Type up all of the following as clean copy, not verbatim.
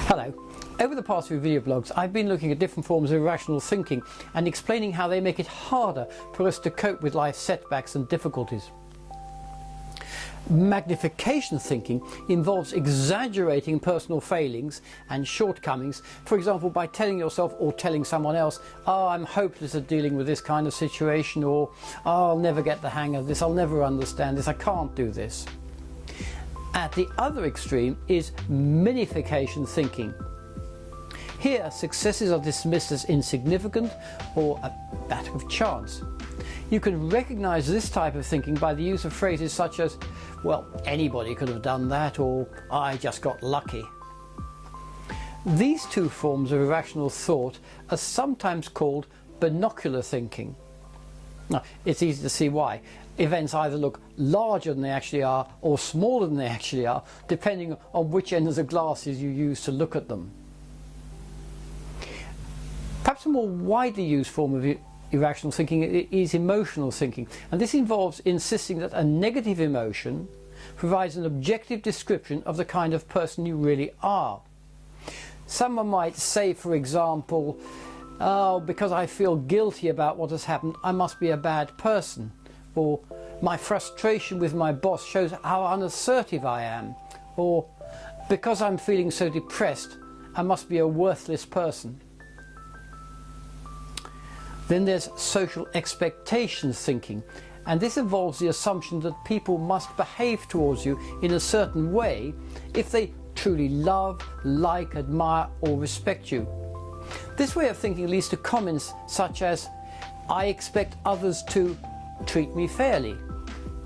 Hello. Over the past few video blogs I've been looking at different forms of irrational thinking and explaining how they make it harder for us to cope with life's setbacks and difficulties. Magnification thinking involves exaggerating personal failings and shortcomings, for example by telling yourself or telling someone else, "Oh, I'm hopeless at dealing with this kind of situation," or "Oh, I'll never get the hang of this, I'll never understand this, I can't do this." At the other extreme is minification thinking. Here, successes are dismissed as insignificant or a matter of chance. You can recognize this type of thinking by the use of phrases such as, "Well, anybody could have done that," or "I just got lucky." These two forms of irrational thought are sometimes called binocular thinking. Now, it's easy to see why. Events either look larger than they actually are or smaller than they actually are, depending on which end of the glasses you use to look at them. Perhaps a more widely used form of irrational thinking is emotional thinking, and this involves insisting that a negative emotion provides an objective description of the kind of person you really are. Someone might say, for example, "Oh, because I feel guilty about what has happened, I must be a bad person," or "My frustration with my boss shows how unassertive I am," or "Because I'm feeling so depressed, I must be a worthless person." Then there's social expectations thinking, and this involves the assumption that people must behave towards you in a certain way if they truly love, like, admire or respect you. This way of thinking leads to comments such as, "I expect others to treat me fairly,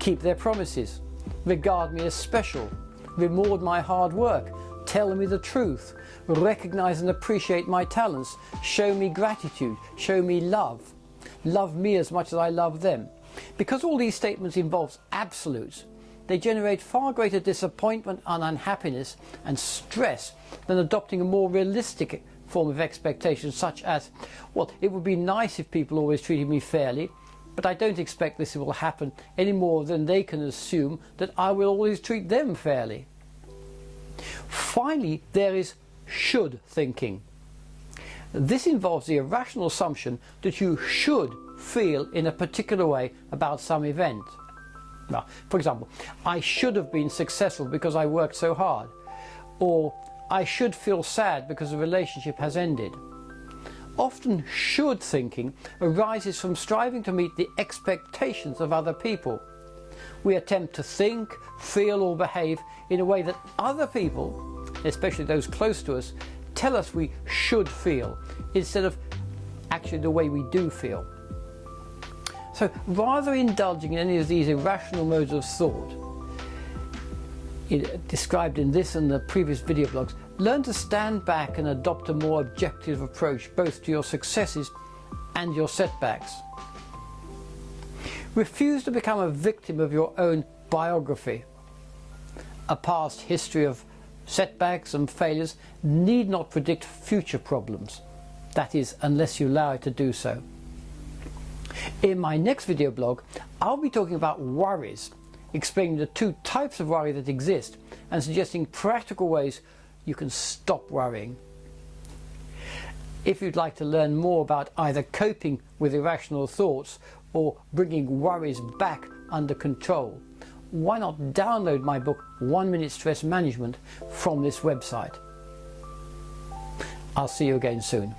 keep their promises, regard me as special, reward my hard work, tell me the truth, recognize and appreciate my talents, show me gratitude, show me love me as much as I love them." Because all these statements involve absolutes, they generate far greater disappointment and unhappiness and stress than adopting a more realistic form of expectation such as, "Well, it would be nice if people always treated me fairly, but I don't expect this will happen any more than they can assume that I will always treat them fairly." Finally, there is should thinking. This involves the irrational assumption that you should feel in a particular way about some event. Now, for example, "I should have been successful because I worked so hard," or "I should feel sad because the relationship has ended." Often should thinking arises from striving to meet the expectations of other people. We attempt to think, feel or behave in a way that other people, especially those close to us, tell us we should feel, instead of actually the way we do feel. So rather than indulging in any of these irrational modes of thought, described in this and the previous video blogs, learn to stand back and adopt a more objective approach both to your successes and your setbacks. Refuse to become a victim of your own biography. A past history of setbacks and failures need not predict future problems. That is, unless you allow it to do so. In my next video blog, I'll be talking about worries, explaining the two types of worry that exist and suggesting practical ways you can stop worrying. If you'd like to learn more about either coping with irrational thoughts or bringing worries back under control, why not download my book 1 Minute Stress Management from this website. I'll see you again soon.